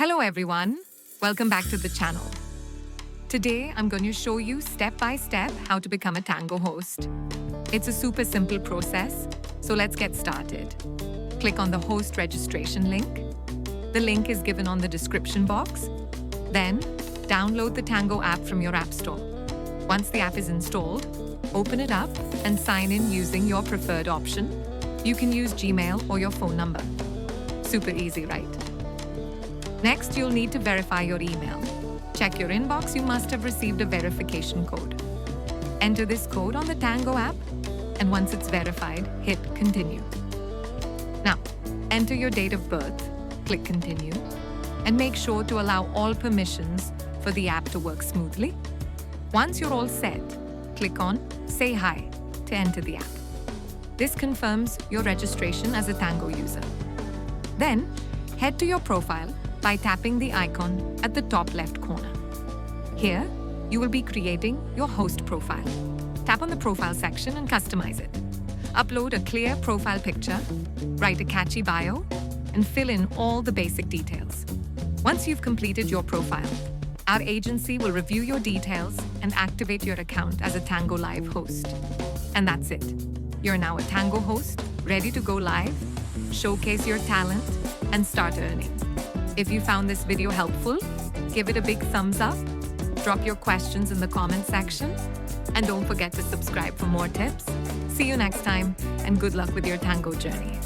Hello everyone, welcome back to the channel. Today I'm going to show you step by step how to become a Tango host. It's a super simple process, so let's get started. Click on the host registration link. The link is given on the description box. Then download the Tango app from your app store. Once the app is installed, open it up and sign in using your preferred option. You can use Gmail or your phone number. Super easy, right? Next, you'll need to verify your email. Check your inbox, you must have received a verification code. Enter this code on the Tango app, and once it's verified, hit continue. Now, enter your date of birth, click continue, and make sure to allow all permissions for the app to work smoothly. Once you're all set, click on Say Hi to enter the app. This confirms your registration as a Tango user. Then, head to your profile by tapping the icon at the top left corner. Here, you will be creating your host profile. Tap on the profile section and customize it. Upload a clear profile picture, write a catchy bio, and fill in all the basic details. Once you've completed your profile, our agency will review your details and activate your account as a Tango Live host. And that's it. You're now a Tango host, ready to go live, showcase your talent, and start earning. If you found this video helpful, give it a big thumbs up, drop your questions in the comment section, and don't forget to subscribe for more tips. See you next time, and good luck with your Tango journey.